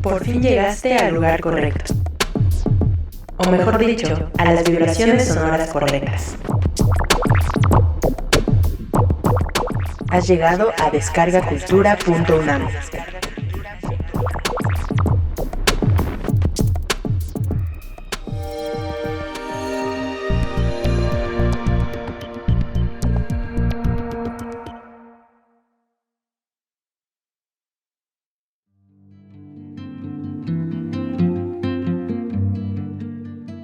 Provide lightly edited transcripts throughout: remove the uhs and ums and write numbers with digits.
Por fin llegaste al lugar correcto. O mejor dicho, a las vibraciones sonoras correctas. Has llegado a descargacultura.unam.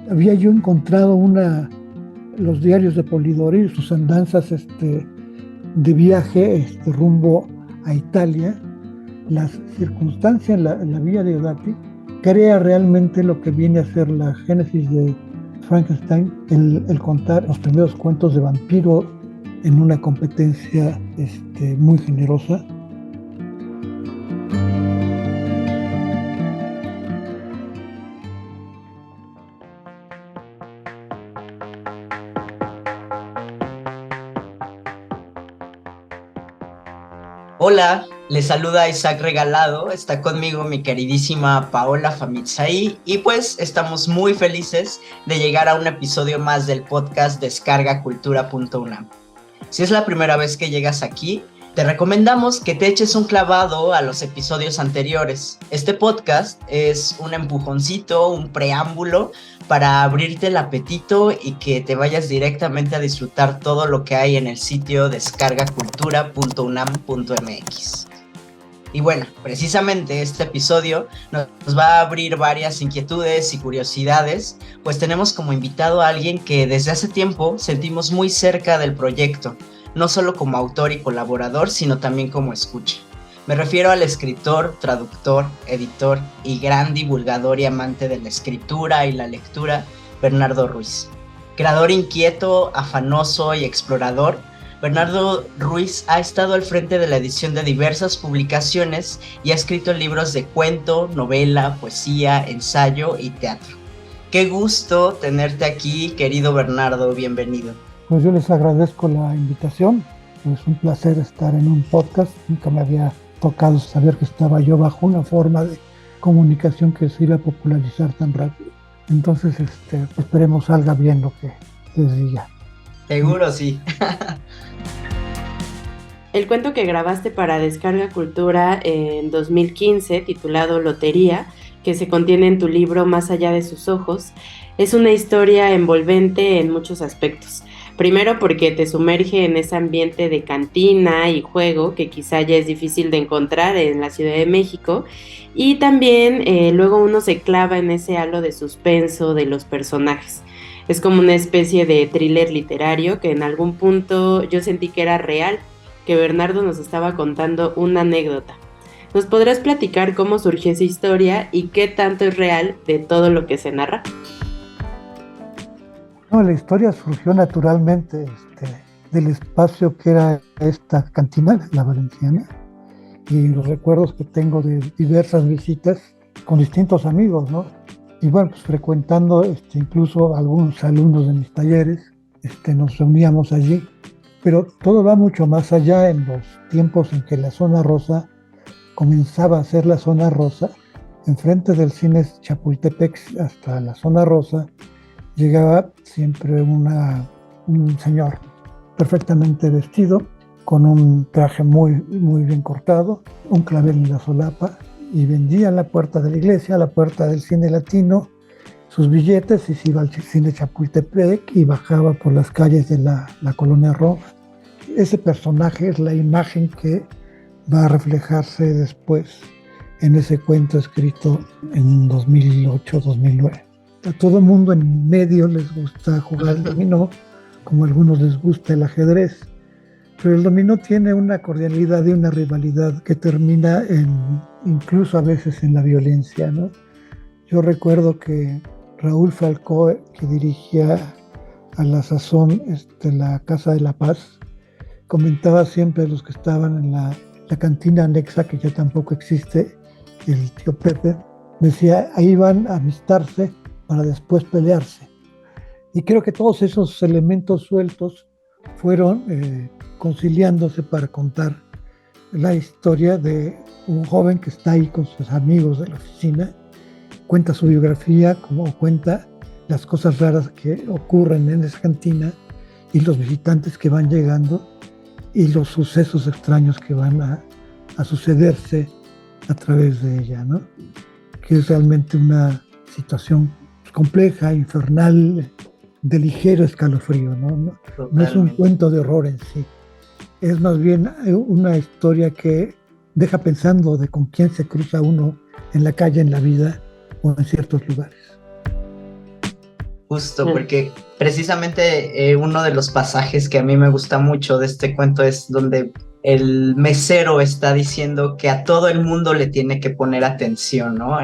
Había yo encontrado los diarios de Polidori, sus andanzas de viaje rumbo a Italia. La circunstancia en la villa de Odati crea realmente lo que viene a ser la génesis de Frankenstein, el contar los primeros cuentos de vampiro en una competencia muy generosa. Hola, les saluda Isaac Regalado, está conmigo mi queridísima Paola Famitsai y pues estamos muy felices de llegar a un episodio más del podcast Descargacultura.unam. Si es la primera vez que llegas aquí, te recomendamos que te eches un clavado a los episodios anteriores. Este podcast es un empujoncito, un preámbulo para abrirte el apetito y que te vayas directamente a disfrutar todo lo que hay en el sitio descargacultura.unam.mx. Y bueno, precisamente este episodio nos va a abrir varias inquietudes y curiosidades, pues tenemos como invitado a alguien que desde hace tiempo sentimos muy cerca del proyecto, no solo como autor y colaborador, sino también como escucha. Me refiero al escritor, traductor, editor y gran divulgador y amante de la escritura y la lectura, Bernardo Ruiz. Creador inquieto, afanoso y explorador, Bernardo Ruiz ha estado al frente de la edición de diversas publicaciones y ha escrito libros de cuento, novela, poesía, ensayo y teatro. Qué gusto tenerte aquí, querido Bernardo, bienvenido. Pues yo les agradezco la invitación, es un placer estar en un podcast, nunca me había tocado saber que estaba yo bajo una forma de comunicación que se iba a popularizar tan rápido. Entonces, esperemos salga bien lo que les diga. Seguro sí. El cuento que grabaste para Descarga Cultura en 2015, titulado Lotería, que se contiene en tu libro Más allá de sus ojos, es una historia envolvente en muchos aspectos. Primero porque te sumerge en ese ambiente de cantina y juego que quizá ya es difícil de encontrar en la Ciudad de México, y también luego uno se clava en ese halo de suspenso de los personajes. Es como una especie de thriller literario que en algún punto yo sentí que era real, que Bernardo nos estaba contando una anécdota. ¿Nos podrás platicar cómo surgió esa historia y qué tanto es real de todo lo que se narra? No, la historia surgió naturalmente del espacio que era esta cantina, la Valenciana, y los recuerdos que tengo de diversas visitas con distintos amigos, ¿no? Y bueno, pues frecuentando incluso algunos alumnos de mis talleres, nos reuníamos allí, pero todo va mucho más allá en los tiempos en que la zona rosa comenzaba a ser la zona rosa. Enfrente del cine Chapultepec hasta la zona rosa llegaba siempre un señor perfectamente vestido, con un traje muy, muy bien cortado, un clavel en la solapa, y vendía en la puerta de la iglesia, a la puerta del cine latino, sus billetes y se iba al cine Chapultepec y bajaba por las calles de la colonia Roma. Ese personaje es la imagen que va a reflejarse después en ese cuento escrito en 2008-2009. A todo mundo en medio les gusta jugar al dominó, como a algunos les gusta el ajedrez, pero el dominó tiene una cordialidad y una rivalidad que termina incluso a veces en la violencia, ¿no? Yo recuerdo que Raúl Falcó, que dirigía a la sazón la Casa de la Paz, comentaba siempre a los que estaban en la cantina anexa, que ya tampoco existe, el tío Pepe, decía, ahí van a amistarse para después pelearse. Y creo que todos esos elementos sueltos fueron conciliándose para contar la historia de un joven que está ahí con sus amigos de la oficina, cuenta su biografía, como cuenta las cosas raras que ocurren en esa cantina y los visitantes que van llegando y los sucesos extraños que van a sucederse a través de ella, ¿no? Que es realmente una situación compleja, infernal, de ligero escalofrío, ¿no? No es un cuento de horror en sí, es más bien una historia que deja pensando de con quién se cruza uno en la calle, en la vida o en ciertos lugares. Justo, porque precisamente uno de los pasajes que a mí me gusta mucho de este cuento es donde el mesero está diciendo que a todo el mundo le tiene que poner atención, ¿no?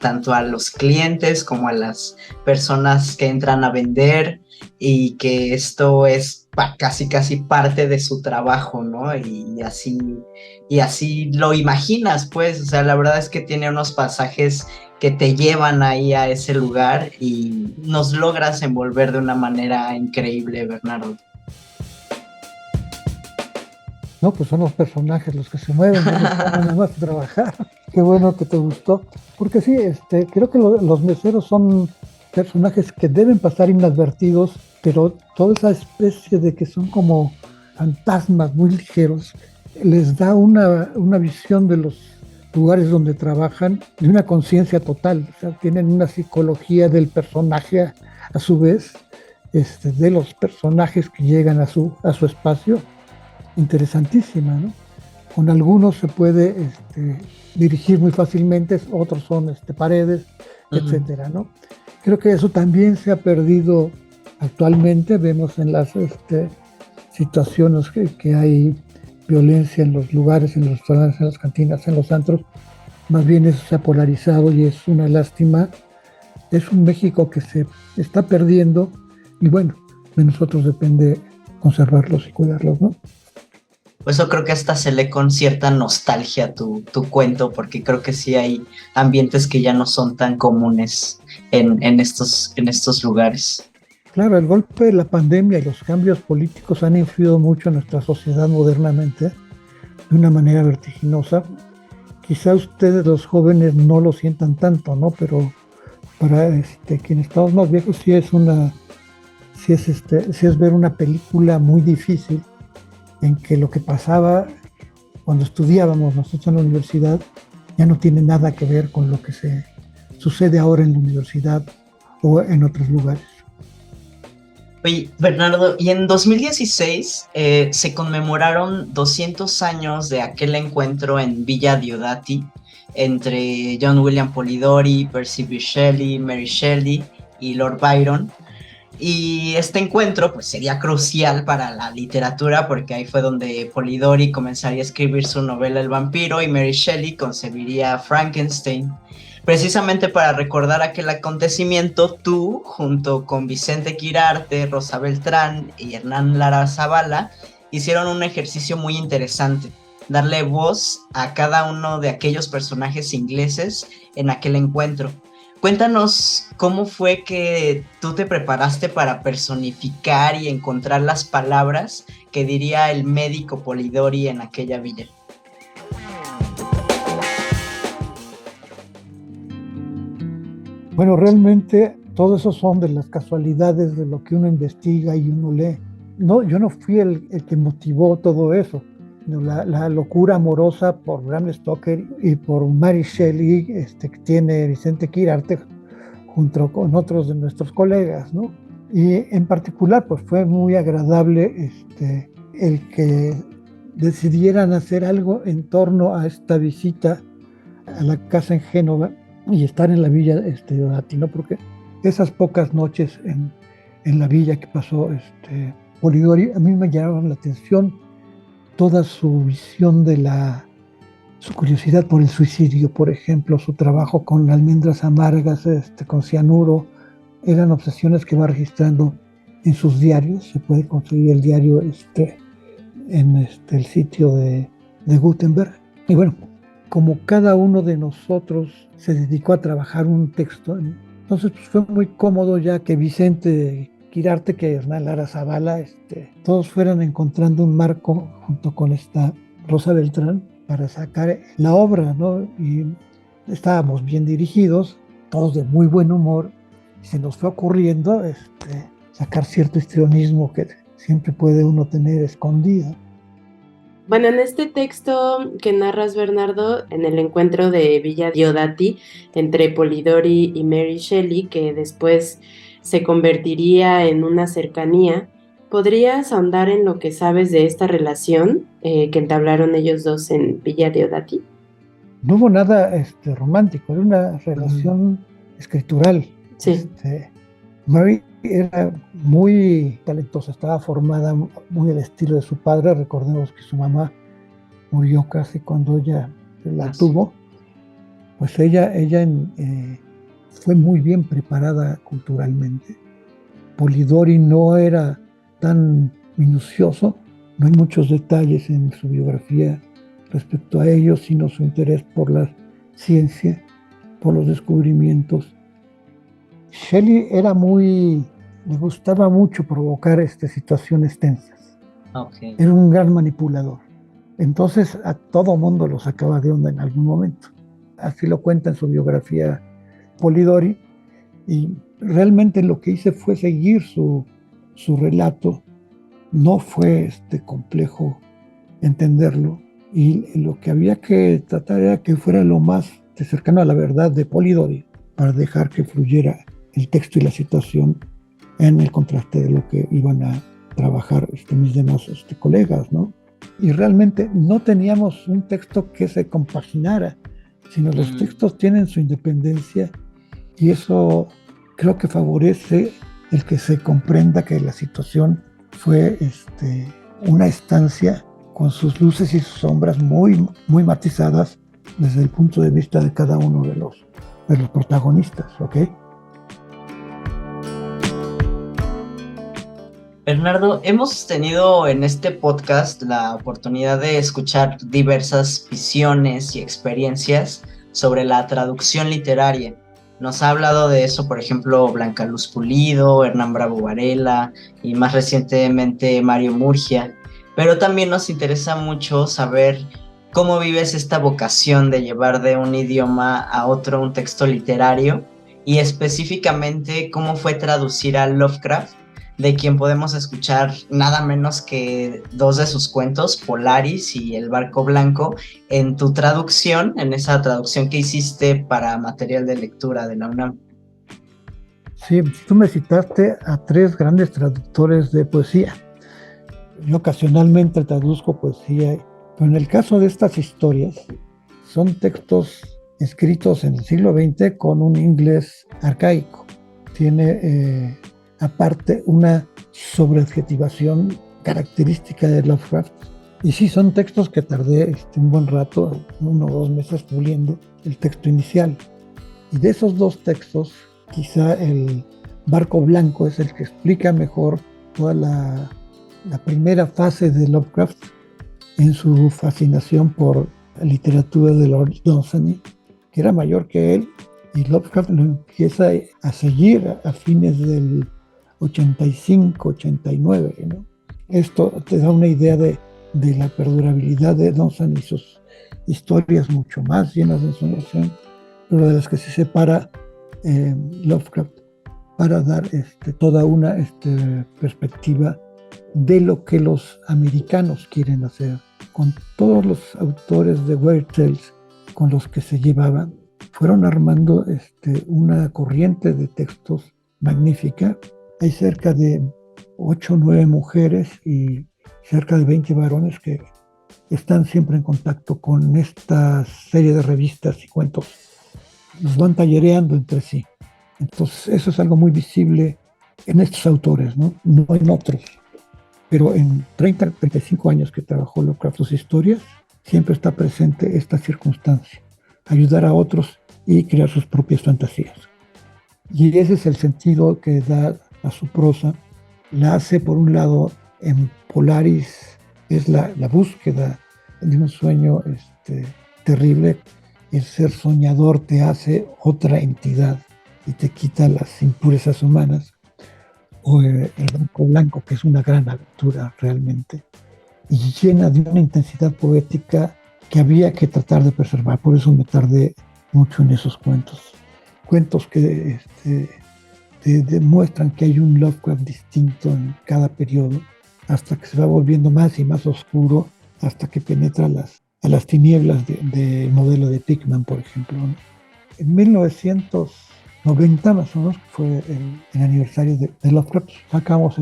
Tanto a los clientes como a las personas que entran a vender, y que esto es casi parte de su trabajo, ¿no? Y así lo imaginas, pues. O sea, la verdad es que tiene unos pasajes que te llevan ahí a ese lugar y nos logras envolver de una manera increíble, Bernardo. No, pues son los personajes los que se mueven, no nada más trabajar. Qué bueno que te gustó, porque sí, creo que los meseros son personajes que deben pasar inadvertidos, pero toda esa especie de que son como fantasmas muy ligeros, les da una visión de los lugares donde trabajan, de una conciencia total. O sea, tienen una psicología del personaje a su vez, de los personajes que llegan a su espacio, interesantísima, ¿no? Con algunos se puede dirigir muy fácilmente, otros son paredes, etcétera, ¿no? Creo que eso también se ha perdido actualmente. Vemos en las situaciones que hay violencia en los lugares, en los restaurantes, en las cantinas, en los antros. Más bien eso se ha polarizado y es una lástima. Es un México que se está perdiendo y bueno, de nosotros depende conservarlos y cuidarlos, ¿no? Por eso creo que hasta se lee con cierta nostalgia tu cuento, porque creo que sí hay ambientes que ya no son tan comunes en estos lugares. Claro, el golpe de la pandemia y los cambios políticos han influido mucho en nuestra sociedad modernamente de una manera vertiginosa. Quizá ustedes, los jóvenes, no lo sientan tanto, ¿no? Pero para quienes estamos más viejos sí es ver una película muy difícil, en que lo que pasaba cuando estudiábamos nosotros en la universidad ya no tiene nada que ver con lo que se sucede ahora en la universidad o en otros lugares. Oye, Bernardo, y en 2016 se conmemoraron 200 años de aquel encuentro en Villa Diodati entre John William Polidori, Percy B. Shelley, Mary Shelley y Lord Byron. Y este encuentro pues sería crucial para la literatura, porque ahí fue donde Polidori comenzaría a escribir su novela El vampiro y Mary Shelley concebiría Frankenstein. Precisamente para recordar aquel acontecimiento, tú, junto con Vicente Quirarte, Rosa Beltrán y Hernán Lara Zavala, hicieron un ejercicio muy interesante: darle voz a cada uno de aquellos personajes ingleses en aquel encuentro. Cuéntanos cómo fue que tú te preparaste para personificar y encontrar las palabras que diría el médico Polidori en aquella villa. Bueno, realmente todo eso son de las casualidades de lo que uno investiga y uno lee. No, yo no fui el que motivó todo eso. La locura amorosa por Bram Stoker y por Mary Shelley que tiene Vicente Quirarte junto con otros de nuestros colegas, ¿no? Y en particular pues fue muy agradable el que decidieran hacer algo en torno a esta visita a la casa en Génova y estar en la villa Diodati, ¿no? Porque esas pocas noches en la villa que pasó Polidori, a mí me llamaban la atención toda su visión de su curiosidad por el suicidio, por ejemplo, su trabajo con almendras amargas, con cianuro, eran obsesiones que va registrando en sus diarios. Se puede conseguir el diario en el sitio de Gutenberg. Y bueno, como cada uno de nosotros se dedicó a trabajar un texto, entonces pues, fue muy cómodo ya que Vicente Quirarte, que Hernán Lara Zavala, todos fueran encontrando un marco junto con esta Rosa Beltrán para sacar la obra, ¿no? Y estábamos bien dirigidos, todos de muy buen humor, y se nos fue ocurriendo sacar cierto histrionismo que siempre puede uno tener escondido. Bueno, en este texto que narras, Bernardo, en el encuentro de Villa Diodati entre Polidori y Mary Shelley, que después se convertiría en una cercanía, ¿podrías ahondar en lo que sabes de esta relación que entablaron ellos dos en Villa Diodati? No hubo nada romántico, era una relación escritural. Sí. Mary era muy talentosa, estaba formada muy al estilo de su padre. Recordemos que su mamá murió casi cuando ella la tuvo. Pues ella fue muy bien preparada culturalmente. Polidori no era tan minucioso, no hay muchos detalles en su biografía respecto a ello, sino su interés por la ciencia, por los descubrimientos. Shelley le gustaba mucho provocar situaciones tensas. Okay. Era un gran manipulador. Entonces a todo mundo lo sacaba de onda en algún momento. Así lo cuenta en su biografía Polidori. Y realmente lo que hice fue seguir su relato. No fue complejo entenderlo. Y lo que había que tratar era que fuera lo más cercano a la verdad de Polidori, para dejar que fluyera el texto y la situación en el contraste de lo que iban a trabajar mis demás colegas, ¿no? Y realmente no teníamos un texto que se compaginara, sino los textos tienen su independencia, y eso creo que favorece el que se comprenda que la situación fue una estancia con sus luces y sus sombras muy, muy matizadas desde el punto de vista de cada uno de los protagonistas, ¿ok? Bernardo, hemos tenido en este podcast la oportunidad de escuchar diversas visiones y experiencias sobre la traducción literaria. Nos ha hablado de eso, por ejemplo, Blanca Luz Pulido, Hernán Bravo Varela y más recientemente Mario Murgia. Pero también nos interesa mucho saber cómo vives esta vocación de llevar de un idioma a otro un texto literario, y específicamente cómo fue traducir a Lovecraft, de quien podemos escuchar nada menos que 2 de sus cuentos, Polaris y El Barco Blanco, en tu traducción, en esa traducción que hiciste para material de lectura de la UNAM. Sí, tú me citaste a 3 grandes traductores de poesía. Yo ocasionalmente traduzco poesía, pero en el caso de estas historias, son textos escritos en el siglo XX con un inglés arcaico. Tiene aparte una sobreadjetivación característica de Lovecraft. Y sí, son textos que tardé un buen rato, 1 o 2 meses puliendo el texto inicial. Y de esos 2 textos, quizá El Barco Blanco es el que explica mejor toda la primera fase de Lovecraft en su fascinación por la literatura de Lord Dunsany, que era mayor que él, y Lovecraft lo empieza a seguir a fines del 85, 89, ¿no? Esto te da una idea de la perdurabilidad de Dunsany y sus historias mucho más llenas de insonorización, pero de las que se separa Lovecraft para dar toda una perspectiva de lo que los americanos quieren hacer. Con todos los autores de Weird Tales con los que se llevaban, fueron armando una corriente de textos magnífica. Hay cerca de 8 o 9 mujeres y cerca de 20 varones que están siempre en contacto con esta serie de revistas y cuentos. Los van tallereando entre sí. Entonces, eso es algo muy visible en estos autores, ¿no? No en otros. Pero en 30, 35 años que trabajó Lovecraft sus historias, siempre está presente esta circunstancia. Ayudar a otros y crear sus propias fantasías. Y ese es el sentido que da a su prosa. La hace, por un lado, en Polaris, es la búsqueda de un sueño terrible. El ser soñador te hace otra entidad y te quita las impurezas humanas. O El Barco Blanco, que es una gran aventura realmente. y llena de una intensidad poética que había que tratar de preservar. Por eso me tardé mucho en esos cuentos. Cuentos que te demuestran que hay un Lovecraft distinto en cada periodo, hasta que se va volviendo más y más oscuro, hasta que penetra a las tinieblas del modelo de Pickman, por ejemplo, ¿no? En 1990 más o menos, que fue el aniversario de Lovecraft, sacamos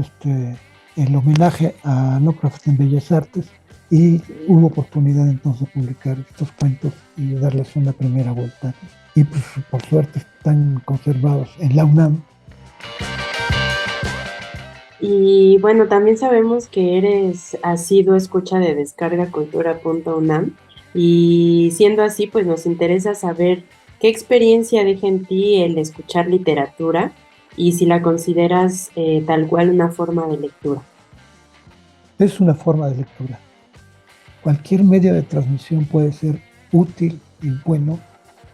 el homenaje a Lovecraft en Bellas Artes, y hubo oportunidad entonces de publicar estos cuentos y darles una primera vuelta. Y pues por suerte están conservados en la UNAM. Y bueno, también sabemos que has sido escucha de descargacultura.unam, y siendo así, pues nos interesa saber qué experiencia deja en ti el escuchar literatura y si la consideras tal cual una forma de lectura. Es una forma de lectura. Cualquier medio de transmisión puede ser útil y bueno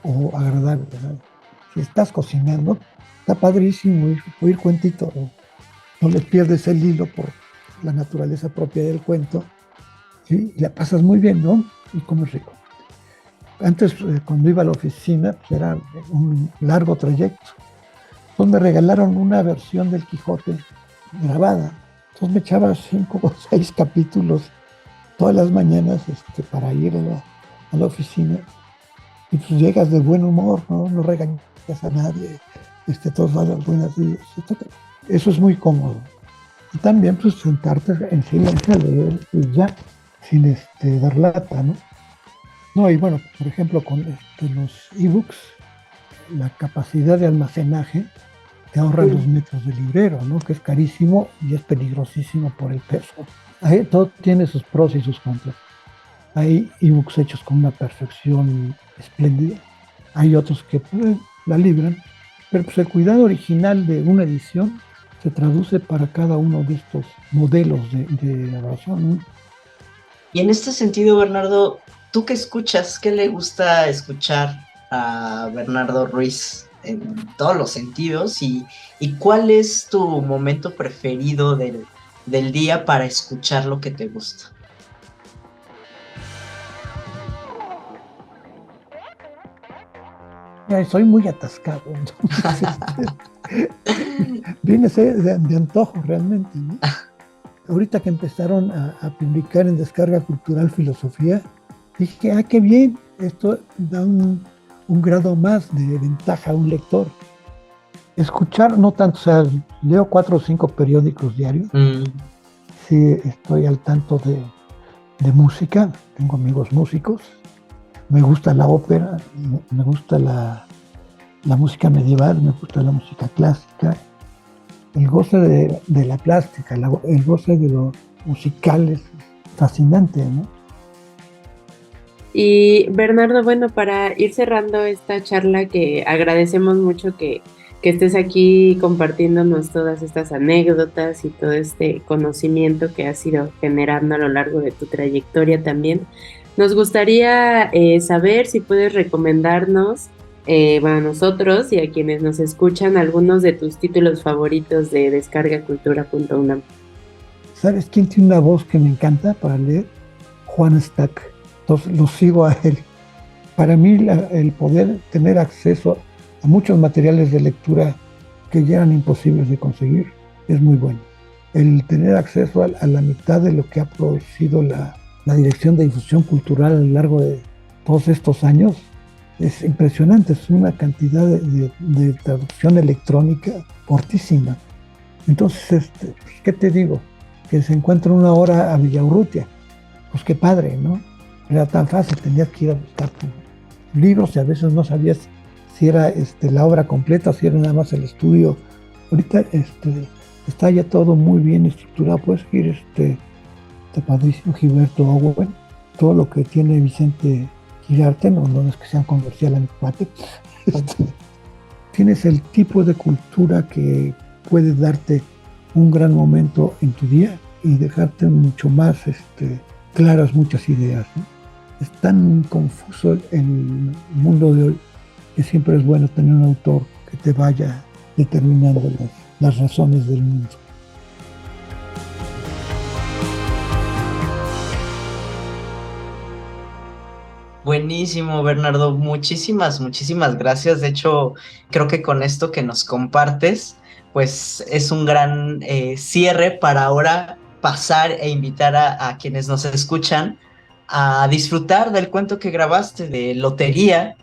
o agradable, ¿verdad? Si estás cocinando, está padrísimo oír cuentitos. No le pierdes el hilo por la naturaleza propia del cuento, ¿sí? Y la pasas muy bien, ¿no? Y comes rico. Antes, cuando iba a la oficina, pues era un largo trayecto. Entonces me regalaron una versión del Quijote grabada. Entonces me echaba 5 o 6 capítulos todas las mañanas para ir a la oficina. Y pues llegas de buen humor, no regañas a nadie, todos van las buenas días, etc. Eso es muy cómodo. Y también pues sentarte en silencio a leer y ya, sin dar lata, ¿no? No, y bueno, por ejemplo, con los ebooks, la capacidad de almacenaje te ahorra los metros de librero, ¿no? Que es carísimo y es peligrosísimo por el peso. Ahí todo tiene sus pros y sus contras. Hay ebooks hechos con una perfección espléndida. Hay otros que pues, la libran, pero pues el cuidado original de una edición se traduce para cada uno de estos modelos de grabación, ¿no? Y en este sentido, Bernardo, ¿tú qué escuchas? ¿Qué le gusta escuchar a Bernardo Ruiz en todos los sentidos? ¿Y cuál es tu momento preferido del día para escuchar lo que te gusta? Soy muy atascado, entonces viene de antojo realmente, ¿no? Ahorita que empezaron a publicar en Descarga Cultural filosofía, dije, qué bien, esto da un grado más de ventaja a un lector. Escuchar, no tanto, o sea, leo 4 o 5 periódicos diarios, sí estoy al tanto de música, tengo amigos músicos, me gusta la ópera, me gusta la música medieval, me gusta la música clásica. El goce de la plástica, el goce de lo musical es fascinante, ¿no? Y Bernardo, bueno, para ir cerrando esta charla, que agradecemos mucho que estés aquí compartiéndonos todas estas anécdotas y todo este conocimiento que has ido generando a lo largo de tu trayectoria también, nos gustaría saber si puedes recomendarnos a nosotros y a quienes nos escuchan algunos de tus títulos favoritos de descargacultura.unam. ¿Sabes quién tiene una voz que me encanta para leer? Juan Stack. Entonces lo sigo a él. Para mí el poder tener acceso a muchos materiales de lectura que ya eran imposibles de conseguir es muy bueno. El tener acceso a la mitad de lo que ha producido la Dirección de Difusión Cultural a lo largo de todos estos años es impresionante. Es una cantidad de traducción electrónica fortísima. Entonces, ¿qué te digo? Que se encuentra una hora a Villaurrutia. Pues qué padre, ¿no? Era tan fácil, tenías que ir a buscar tus libros y a veces no sabías si era la obra completa o si era nada más el estudio. Ahorita está ya todo muy bien estructurado. Puedes ir padrísimo Gilberto Owen, todo lo que tiene Vicente Girarte, no es que sean comercial a mi cuate. Tienes el tipo de cultura que puede darte un gran momento en tu día y dejarte mucho más claras muchas ideas, ¿no? Es tan confuso el mundo de hoy que siempre es bueno tener un autor que te vaya determinando las razones del mundo. Buenísimo, Bernardo. Muchísimas, muchísimas gracias. De hecho, creo que con esto que nos compartes, pues es un gran cierre para ahora pasar e invitar a quienes nos escuchan a disfrutar del cuento que grabaste de Lotería,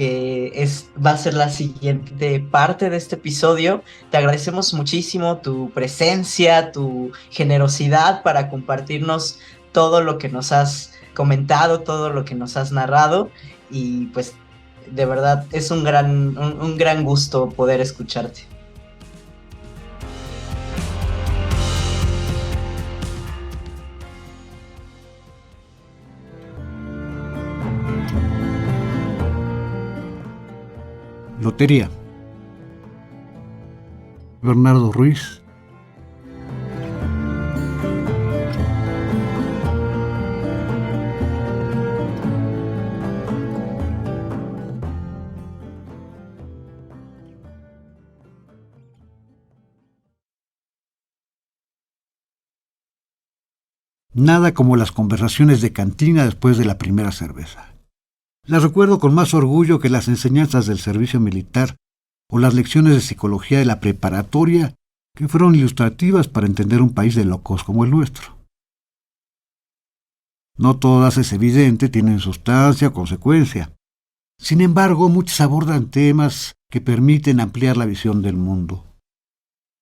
va a ser la siguiente parte de este episodio. Te agradecemos muchísimo tu presencia, tu generosidad para compartirnos todo lo que nos has comentado, todo lo que nos has narrado y pues de verdad es un gran gusto poder escucharte. Lotería. Bernardo Ruiz. Nada como las conversaciones de cantina después de la primera cerveza. Las recuerdo con más orgullo que las enseñanzas del servicio militar o las lecciones de psicología de la preparatoria, que fueron ilustrativas para entender un país de locos como el nuestro. No todas, es evidente, tienen sustancia o consecuencia. Sin embargo, muchas abordan temas que permiten ampliar la visión del mundo.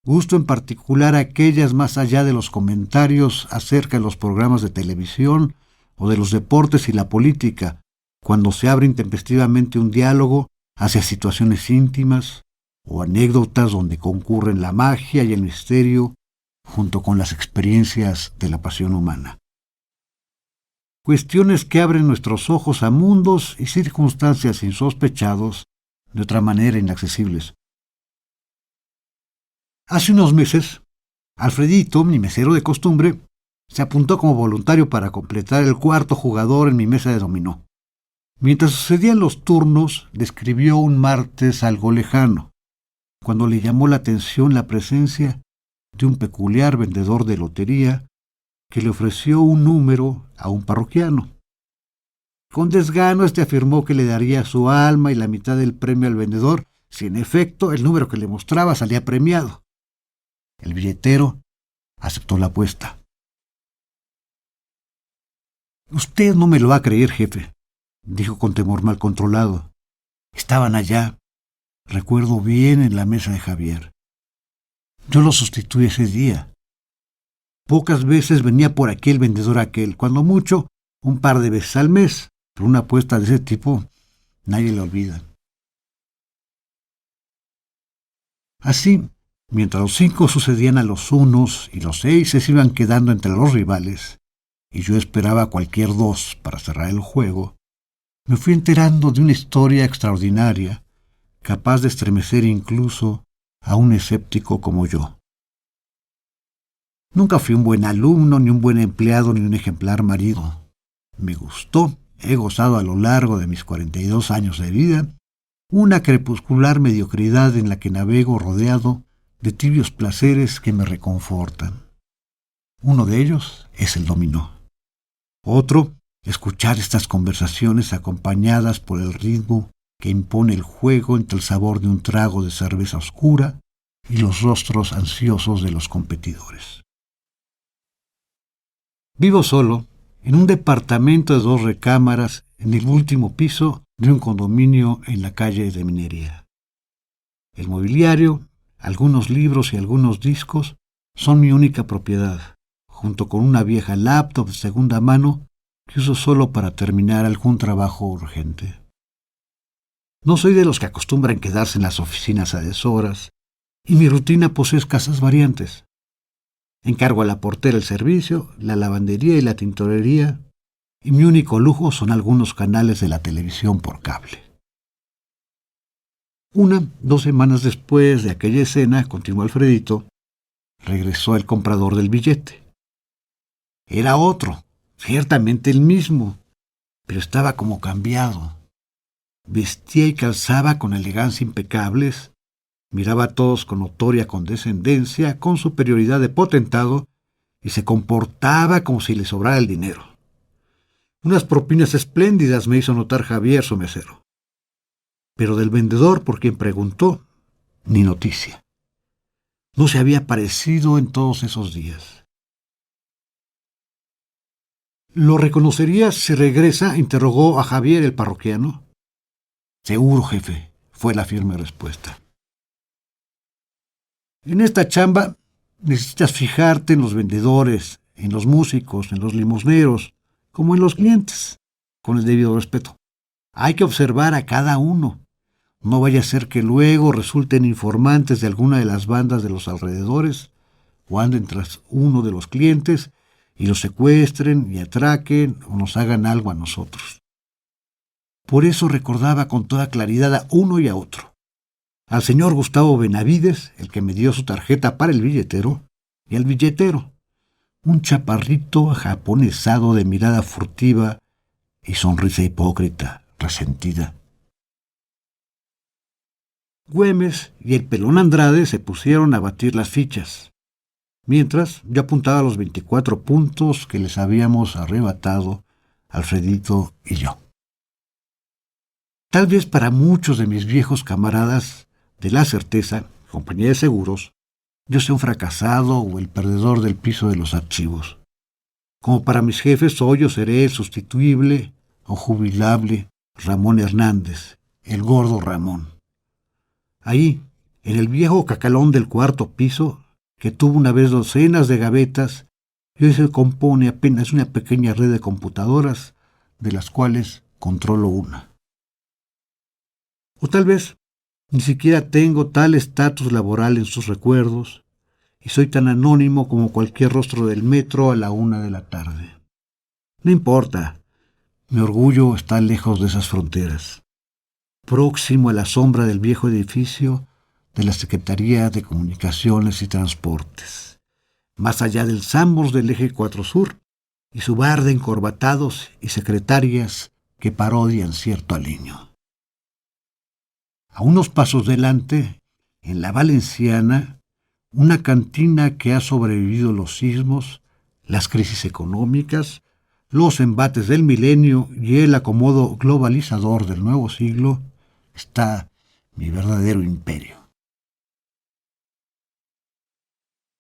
Gusto en particular aquellas más allá de los comentarios acerca de los programas de televisión o de los deportes y la política, cuando se abre intempestivamente un diálogo hacia situaciones íntimas o anécdotas donde concurren la magia y el misterio junto con las experiencias de la pasión humana. Cuestiones que abren nuestros ojos a mundos y circunstancias insospechados, de otra manera inaccesibles. Hace unos meses, Alfredito, mi mesero de costumbre, se apuntó como voluntario para completar el cuarto jugador en mi mesa de dominó. Mientras sucedían los turnos, describió un martes algo lejano, cuando le llamó la atención la presencia de un peculiar vendedor de lotería que le ofreció un número a un parroquiano. Con desgano, este afirmó que le daría su alma y la mitad del premio al vendedor si en efecto el número que le mostraba salía premiado. El billetero aceptó la apuesta. «Usted no me lo va a creer, jefe», dijo con temor mal controlado. «Estaban allá, recuerdo bien, en la mesa de Javier. Yo lo sustituí ese día. Pocas veces venía por aquí el vendedor aquel, cuando mucho, un par de veces al mes, pero una apuesta de ese tipo nadie la olvida». Así, mientras los 5 sucedían a los unos y los 6 se iban quedando entre los rivales, y yo esperaba cualquier 2 para cerrar el juego, me fui enterando de una historia extraordinaria, capaz de estremecer incluso a un escéptico como yo. Nunca fui un buen alumno, ni un buen empleado, ni un ejemplar marido. Me gustó, he gozado a lo largo de mis 42 años de vida, una crepuscular mediocridad en la que navego rodeado de tibios placeres que me reconfortan. Uno de ellos es el dominó. Otro, escuchar estas conversaciones acompañadas por el ritmo que impone el juego entre el sabor de un trago de cerveza oscura y los rostros ansiosos de los competidores. Vivo solo, en un departamento de 2 recámaras en el último piso de un condominio en la calle de Minería. El mobiliario, algunos libros y algunos discos son mi única propiedad, junto con una vieja laptop de segunda mano que uso solo para terminar algún trabajo urgente. No soy de los que acostumbran quedarse en las oficinas a deshoras, y mi rutina posee escasas variantes. Encargo a la portera el servicio, la lavandería y la tintorería, y mi único lujo son algunos canales de la televisión por cable. 2 semanas después de aquella escena, continuó Alfredito, regresó el comprador del billete. Era otro, ciertamente el mismo, pero estaba como cambiado. Vestía y calzaba con elegancia impecables, miraba a todos con notoria condescendencia, con superioridad de potentado, y se comportaba como si le sobrara el dinero. Unas propinas espléndidas me hizo notar Javier, su mesero. Pero del vendedor por quien preguntó, ni noticia. No se había aparecido en todos esos días. ¿Lo reconocerías si regresa?, interrogó a Javier el parroquiano. Seguro, jefe, fue la firme respuesta. En esta chamba necesitas fijarte en los vendedores, en los músicos, en los limosneros, como en los clientes, con el debido respeto. Hay que observar a cada uno. No vaya a ser que luego resulten informantes de alguna de las bandas de los alrededores o anden tras uno de los clientes y los secuestren y atraquen o nos hagan algo a nosotros. Por eso recordaba con toda claridad a uno y a otro. Al señor Gustavo Benavides, el que me dio su tarjeta para el billetero, y al billetero, un chaparrito japonesado de mirada furtiva y sonrisa hipócrita, resentida. Güemes y el pelón Andrade se pusieron a batir las fichas, mientras yo apuntaba los 24 puntos que les habíamos arrebatado Alfredito y yo. Tal vez para muchos de mis viejos camaradas de La Certeza, compañía de seguros, yo sea un fracasado o el perdedor del piso de los archivos. Como para mis jefes soy o seré el sustituible o jubilable Ramón Hernández, el gordo Ramón. Ahí, en el viejo cacalón del cuarto piso, que tuvo una vez docenas de gavetas, y hoy se compone apenas una pequeña red de computadoras, de las cuales controlo una. O tal vez ni siquiera tengo tal estatus laboral en sus recuerdos, y soy tan anónimo como cualquier rostro del metro a la 1 de la tarde. No importa, mi orgullo está lejos de esas fronteras, próximo a la sombra del viejo edificio de la Secretaría de Comunicaciones y Transportes, más allá del Sambors del Eje 4 Sur y su bar de encorbatados y secretarias que parodian cierto aliño. A unos pasos delante, en la Valenciana, una cantina que ha sobrevivido los sismos, las crisis económicas, los embates del milenio y el acomodo globalizador del nuevo siglo, está mi verdadero imperio.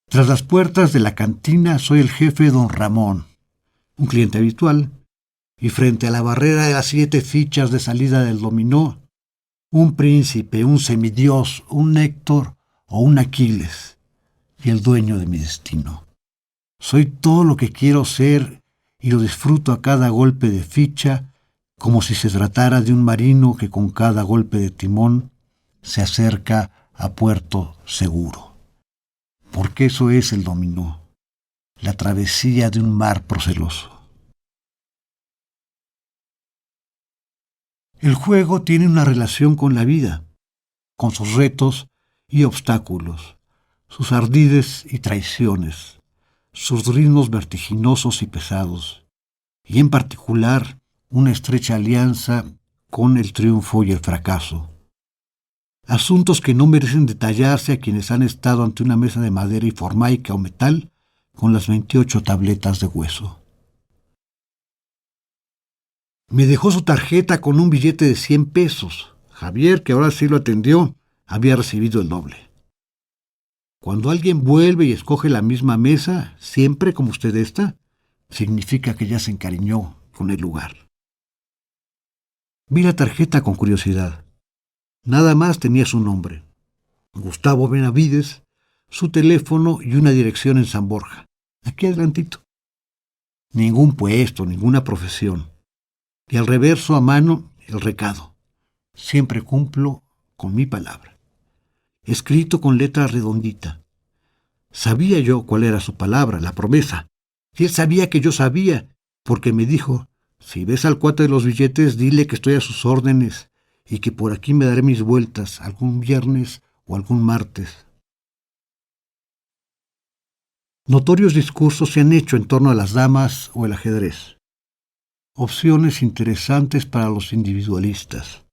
Tras las puertas de la cantina soy el jefe don Ramón, un cliente habitual, y frente a la barrera de las 7 fichas de salida del dominó, un príncipe, un semidios, un Héctor o un Aquiles, y el dueño de mi destino. Soy todo lo que quiero ser y lo disfruto a cada golpe de ficha, como si se tratara de un marino que con cada golpe de timón se acerca a puerto seguro. Porque eso es el dominó, la travesía de un mar proceloso. El juego tiene una relación con la vida, con sus retos y obstáculos, sus ardides y traiciones, sus ritmos vertiginosos y pesados, y en particular una estrecha alianza con el triunfo y el fracaso. Asuntos que no merecen detallarse a quienes han estado ante una mesa de madera y formaica o metal con las 28 tabletas de hueso. Me dejó su tarjeta con un billete de 100 pesos. Javier, que ahora sí lo atendió, había recibido el doble. Cuando alguien vuelve y escoge la misma mesa, siempre como usted está, significa que ya se encariñó con el lugar. Vi la tarjeta con curiosidad. Nada más tenía su nombre, Gustavo Benavides, su teléfono y una dirección en San Borja, aquí adelantito. Ningún puesto, ninguna profesión. Y al reverso a mano el recado. Siempre cumplo con mi palabra. Escrito con letra redondita. Sabía yo cuál era su palabra, la promesa. Y él sabía que yo sabía, porque me dijo, si ves al cuate de los billetes, dile que estoy a sus órdenes y que por aquí me daré mis vueltas algún viernes o algún martes. Notorios discursos se han hecho en torno a las damas o el ajedrez. Opciones interesantes para los individualistas,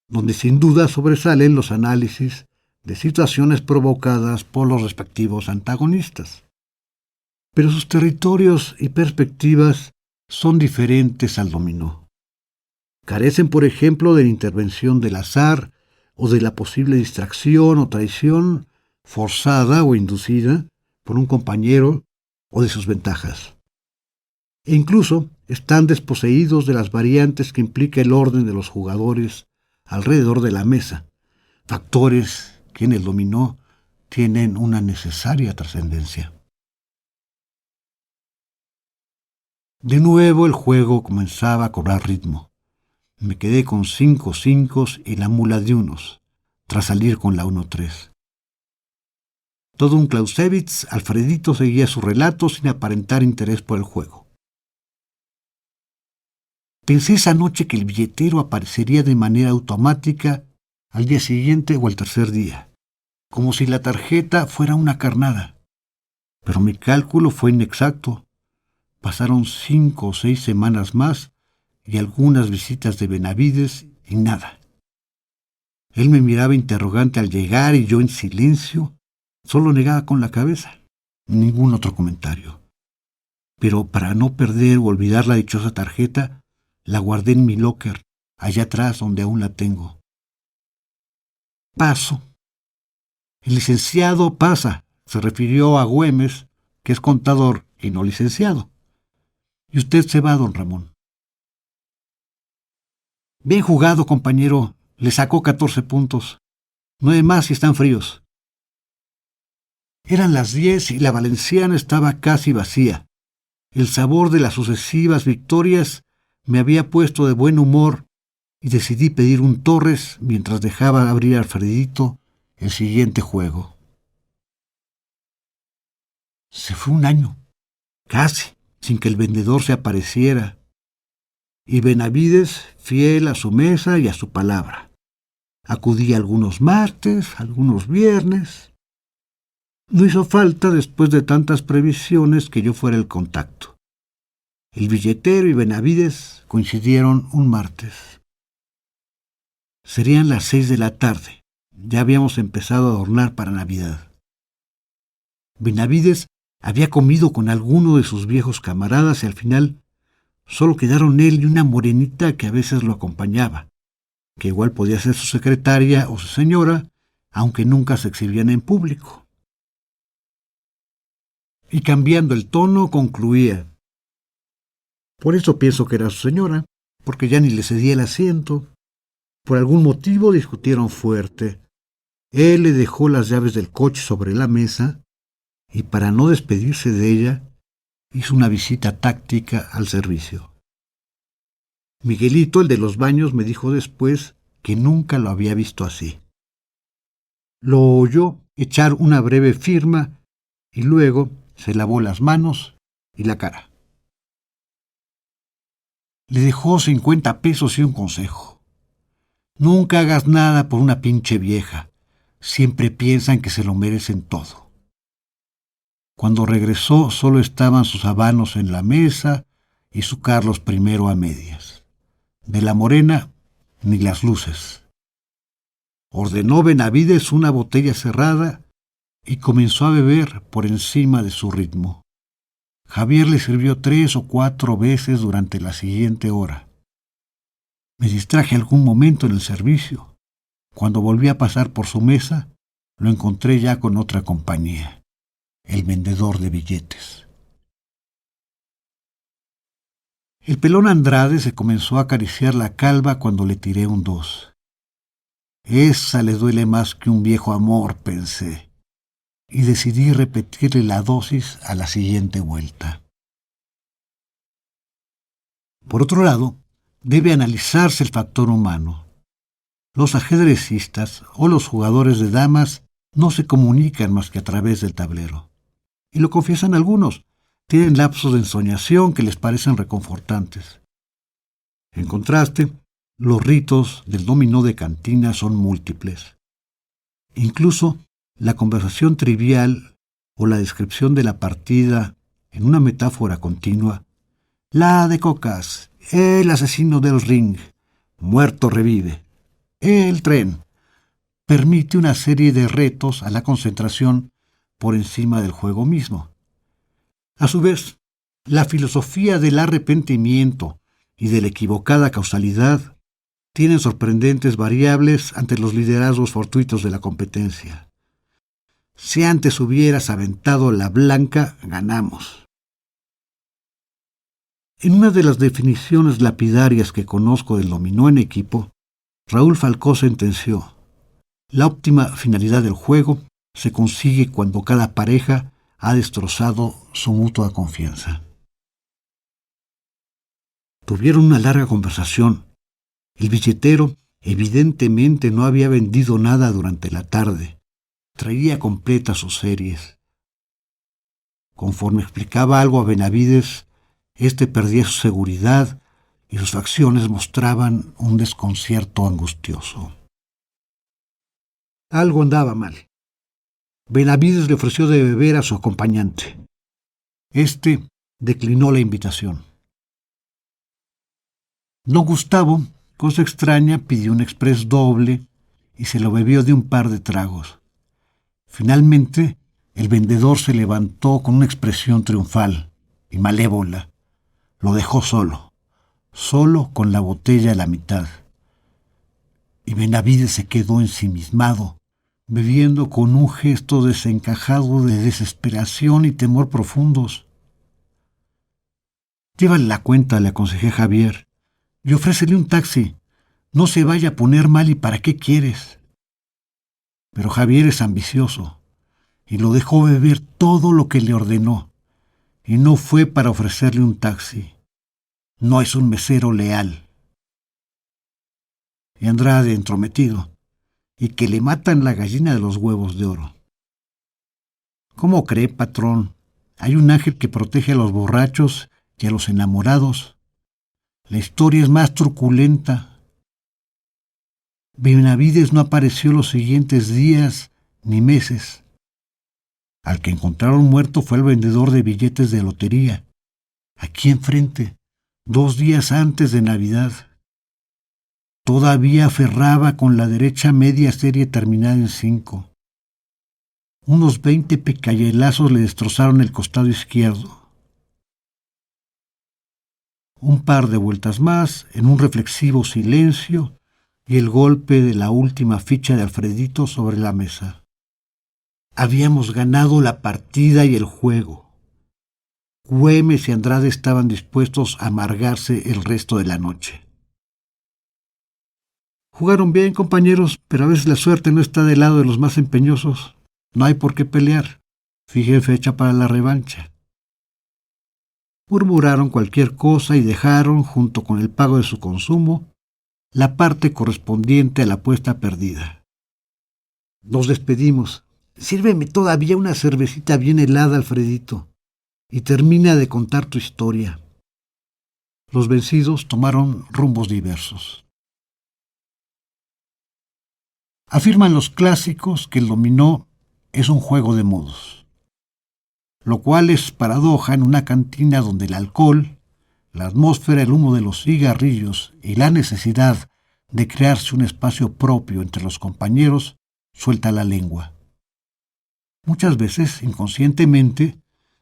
donde sin duda sobresalen los análisis de situaciones provocadas por los respectivos antagonistas. Pero sus territorios y perspectivas son diferentes al dominó. Carecen, por ejemplo, de la intervención del azar o de la posible distracción o traición forzada o inducida por un compañero o de sus ventajas. E incluso están desposeídos de las variantes que implica el orden de los jugadores alrededor de la mesa, factores que en el dominó tienen una necesaria trascendencia. De nuevo el juego comenzaba a cobrar ritmo. Me quedé con 5 cincos y la mula de unos, tras salir con la 1-3. Todo un Clausewitz, Alfredito seguía su relato sin aparentar interés por el juego. Pensé esa noche que el billetero aparecería de manera automática al día siguiente o al tercer día, como si la tarjeta fuera una carnada. Pero mi cálculo fue inexacto. Pasaron 5 o 6 semanas más y algunas visitas de Benavides y nada. Él me miraba interrogante al llegar y yo en silencio solo negaba con la cabeza. Ningún otro comentario. Pero para no perder o olvidar la dichosa tarjeta, la guardé en mi locker, allá atrás donde aún la tengo. Paso. El licenciado pasa, se refirió a Güemes, que es contador y no licenciado. Y usted se va, don Ramón. Bien jugado, compañero. Le sacó 14 puntos. 9 más si están fríos. Eran las 10 y la valenciana estaba casi vacía. El sabor de las sucesivas victorias me había puesto de buen humor y decidí pedir un Torres mientras dejaba abrir a Alfredito el siguiente juego. Se fue un año, casi, sin que el vendedor se apareciera, y Benavides, fiel a su mesa y a su palabra. Acudía algunos martes, algunos viernes. No hizo falta, después de tantas previsiones, que yo fuera el contacto. El billetero y Benavides coincidieron un martes. Serían las 6 de la tarde. Ya habíamos empezado a adornar para Navidad. Benavides había comido con alguno de sus viejos camaradas y al final solo quedaron él y una morenita que a veces lo acompañaba, que igual podía ser su secretaria o su señora, aunque nunca se exhibían en público. Y cambiando el tono, concluía: por eso pienso que era su señora, porque ya ni le cedía el asiento. Por algún motivo discutieron fuerte. Él le dejó las llaves del coche sobre la mesa y, para no despedirse de ella, hizo una visita táctica al servicio. Miguelito, el de los baños, me dijo después que nunca lo había visto así. Lo oyó echar una breve firma y luego se lavó las manos y la cara. Le dejó 50 pesos y un consejo. Nunca hagas nada por una pinche vieja. Siempre piensan que se lo merecen todo. Cuando regresó solo estaban sus habanos en la mesa y su Carlos I a medias. De la morena, ni las luces. Ordenó Benavides una botella cerrada y comenzó a beber por encima de su ritmo. Javier le sirvió 3 o 4 veces durante la siguiente hora. Me distraje algún momento en el servicio. Cuando volví a pasar por su mesa, lo encontré ya con otra compañía, el vendedor de billetes. El pelón Andrade se comenzó a acariciar la calva cuando le tiré un 2. Esa le duele más que un viejo amor, pensé, y decidí repetirle la dosis a la siguiente vuelta. Por otro lado, debe analizarse el factor humano. Los ajedrecistas o los jugadores de damas no se comunican más que a través del tablero. Y lo confiesan algunos, tienen lapsos de ensoñación que les parecen reconfortantes. En contraste, los ritos del dominó de cantina son múltiples. Incluso la conversación trivial o la descripción de la partida en una metáfora continua, la de cocas, el asesino del ring, muerto revive, el tren, permite una serie de retos a la concentración por encima del juego mismo. A su vez, La filosofía del arrepentimiento y de la equivocada causalidad tienen sorprendentes variables ante los liderazgos fortuitos de la competencia. Si antes hubieras aventado la blanca, ganamos. En una de las definiciones lapidarias que conozco del dominó en equipo, Raúl Falcó sentenció: la óptima finalidad del juego se consigue cuando cada pareja ha destrozado su mutua confianza. Tuvieron una larga conversación. El billetero evidentemente no había vendido nada durante la tarde. Traía completas sus series. Conforme explicaba algo a Benavides, éste perdía su seguridad y sus acciones mostraban un desconcierto angustioso. Algo andaba mal. Benavides le ofreció de beber a su acompañante. Este declinó la invitación. Don Gustavo, cosa extraña, pidió un exprés doble y se lo bebió de un par de tragos. Finalmente, el vendedor se levantó con una expresión triunfal y malévola. Lo dejó solo con la botella a la mitad. Y Benavides se quedó ensimismado, bebiendo con un gesto desencajado de desesperación y temor profundos. Llévale la cuenta, le aconsejé a Javier, y ofrécele un taxi. No se vaya a poner mal, ¿y para qué quieres? Pero Javier es ambicioso y lo dejó beber todo lo que le ordenó, y no fue para ofrecerle un taxi. No es un mesero leal. Y Andrade, entrometido, y que le matan la gallina de los huevos de oro. ¿Cómo cree, patrón? Hay un ángel que protege a los borrachos y a los enamorados. La historia es más truculenta. Benavides no apareció los siguientes días ni meses. Al que encontraron muerto fue el vendedor de billetes de lotería, aquí enfrente, 2 días antes de Navidad. Todavía aferraba con la derecha media serie terminada en 5. Unos 20 picayelazos le destrozaron el costado izquierdo. Un par de vueltas más, en un reflexivo silencio, y el golpe de la última ficha de Alfredito sobre la mesa. Habíamos ganado la partida y el juego. Güemes y Andrade estaban dispuestos a amargarse el resto de la noche. Jugaron bien, compañeros, pero a veces la suerte no está del lado de los más empeñosos. No hay por qué pelear. Fijé fecha para la revancha. Murmuraron cualquier cosa y dejaron, junto con el pago de su consumo, la parte correspondiente a la apuesta perdida. Nos despedimos. Sírveme todavía una cervecita bien helada, Alfredito, y termina de contar tu historia. Los vencidos tomaron rumbos diversos. Afirman los clásicos que el dominó es un juego de modos, lo cual es paradoja en una cantina donde el alcohol, la atmósfera, el humo de los cigarrillos y la necesidad de crearse un espacio propio entre los compañeros suelta la lengua. Muchas veces, inconscientemente,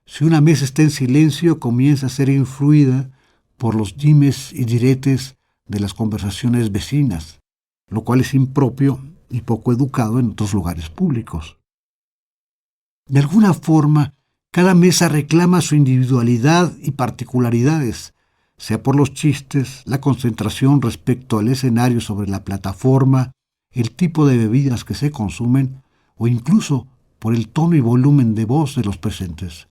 si una mesa está en silencio, comienza a ser influida por los dimes y diretes de las conversaciones vecinas, lo cual es impropio y poco educado en otros lugares públicos. De alguna forma, cada mesa reclama su individualidad y particularidades, sea por los chistes, la concentración respecto al escenario sobre la plataforma, el tipo de bebidas que se consumen o incluso por el tono y volumen de voz de los presentes.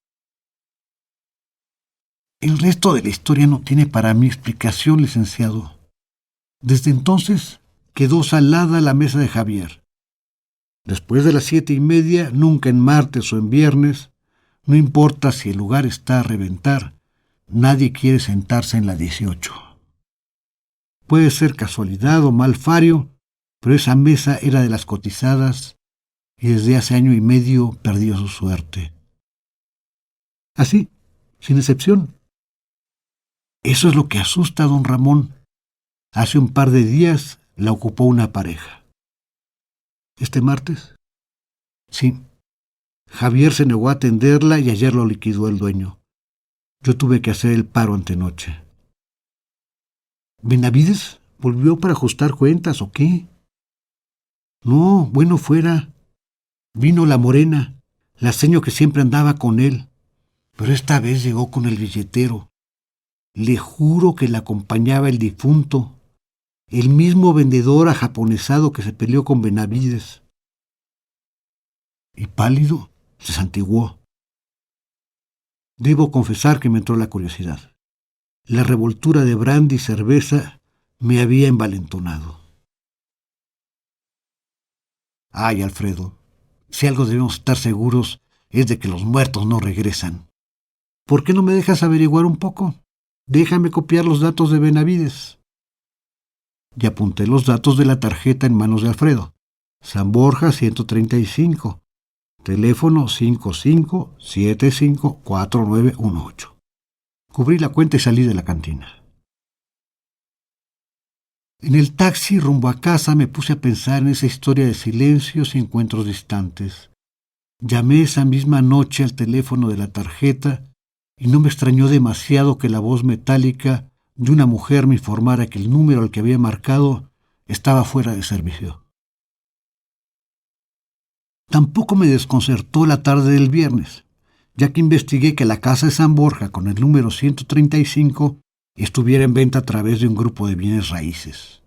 El resto de la historia no tiene para mí explicación, licenciado. Desde entonces quedó salada la mesa de Javier. Después de las 7:30, nunca en martes o en viernes, no importa si el lugar está a reventar, nadie quiere sentarse en la 18. Puede ser casualidad o malfario, pero esa mesa era de las cotizadas y desde hace 1 año y medio perdió su suerte. Así, sin excepción. Eso es lo que asusta a don Ramón. Hace un par de días la ocupó una pareja. ¿Este martes? Sí. Javier se negó a atenderla y ayer lo liquidó el dueño. Yo tuve que hacer el paro antenoche. ¿Benavides volvió para ajustar cuentas o qué? No, bueno fuera. Vino la morena, la seño que siempre andaba con él, pero esta vez llegó con el billetero. Le juro que la acompañaba el difunto, el mismo vendedor ajaponesado que se peleó con Benavides. Y pálido, se santiguó. Debo confesar que me entró la curiosidad. La revoltura de brandy y cerveza me había envalentonado. Ay, Alfredo, si algo debemos estar seguros es de que los muertos no regresan. ¿Por qué no me dejas averiguar un poco? Déjame copiar los datos de Benavides. Y apunté los datos de la tarjeta en manos de Alfredo. San Borja 135, teléfono 55754918. Cubrí la cuenta y salí de la cantina. En el taxi rumbo a casa me puse a pensar en esa historia de silencios y encuentros distantes. Llamé esa misma noche al teléfono de la tarjeta y no me extrañó demasiado que la voz metálica de una mujer me informara que el número al que había marcado estaba fuera de servicio. Tampoco me desconcertó la tarde del viernes, ya que investigué que la casa de San Borja con el número 135 estuviera en venta a través de un grupo de bienes raíces.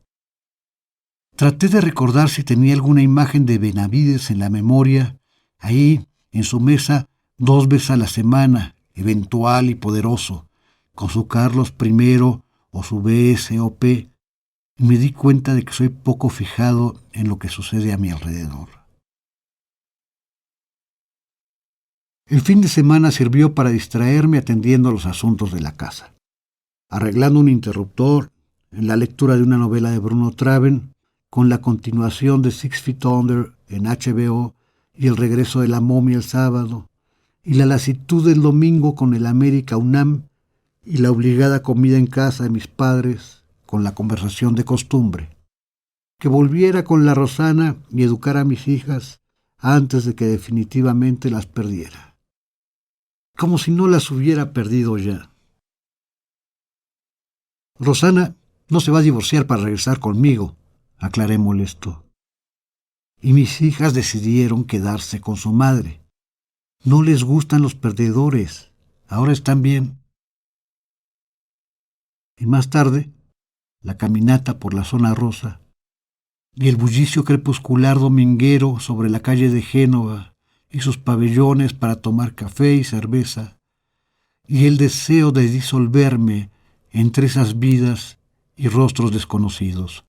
Traté de recordar si tenía alguna imagen de Benavides en la memoria, ahí, en su mesa, 2 veces a la semana, eventual y poderoso, con su Carlos I o su BSOP, y me di cuenta de que soy poco fijado en lo que sucede a mi alrededor. El fin de semana sirvió para distraerme atendiendo a los asuntos de la casa, arreglando un interruptor, en la lectura de una novela de Bruno Traven, con la continuación de 6 Feet Under en HBO y el regreso de La Momia el sábado, y la lasitud del domingo con el América UNAM y la obligada comida en casa de mis padres con la conversación de costumbre. Que volviera con la Rosana y educar a mis hijas antes de que definitivamente las perdiera. Como si no las hubiera perdido ya. Rosana no se va a divorciar para regresar conmigo, aclaré molesto. Y mis hijas decidieron quedarse con su madre. No les gustan los perdedores. Ahora están bien. Y más tarde, la caminata por la zona rosa y el bullicio crepuscular dominguero sobre la calle de Génova y sus pabellones para tomar café y cerveza, y el deseo de disolverme entre esas vidas y rostros desconocidos.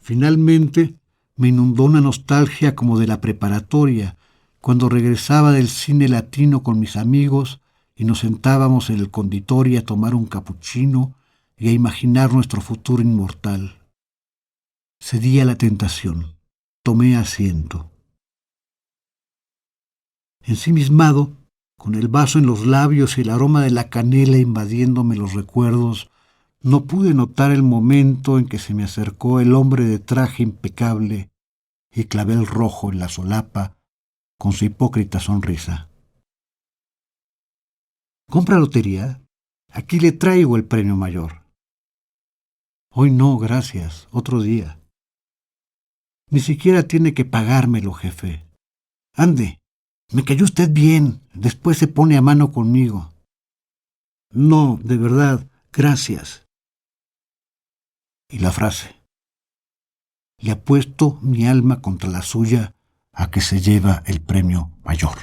Finalmente, me inundó una nostalgia como de la preparatoria, cuando regresaba del cine latino con mis amigos y nos sentábamos en el conditorio a tomar un capuchino y a imaginar nuestro futuro inmortal. Cedí a la tentación. Tomé asiento. Ensimismado, con el vaso en los labios y el aroma de la canela invadiéndome los recuerdos, no pude notar el momento en que se me acercó el hombre de traje impecable y clavel rojo en la solapa con su hipócrita sonrisa. ¿Compra lotería? Aquí le traigo el premio mayor. Hoy no, gracias, otro día. Ni siquiera tiene que pagármelo, jefe. Ande, me cayó usted bien, después se pone a mano conmigo. No, de verdad, gracias. Y la frase. Le apuesto mi alma contra la suya a que se lleva el premio mayor.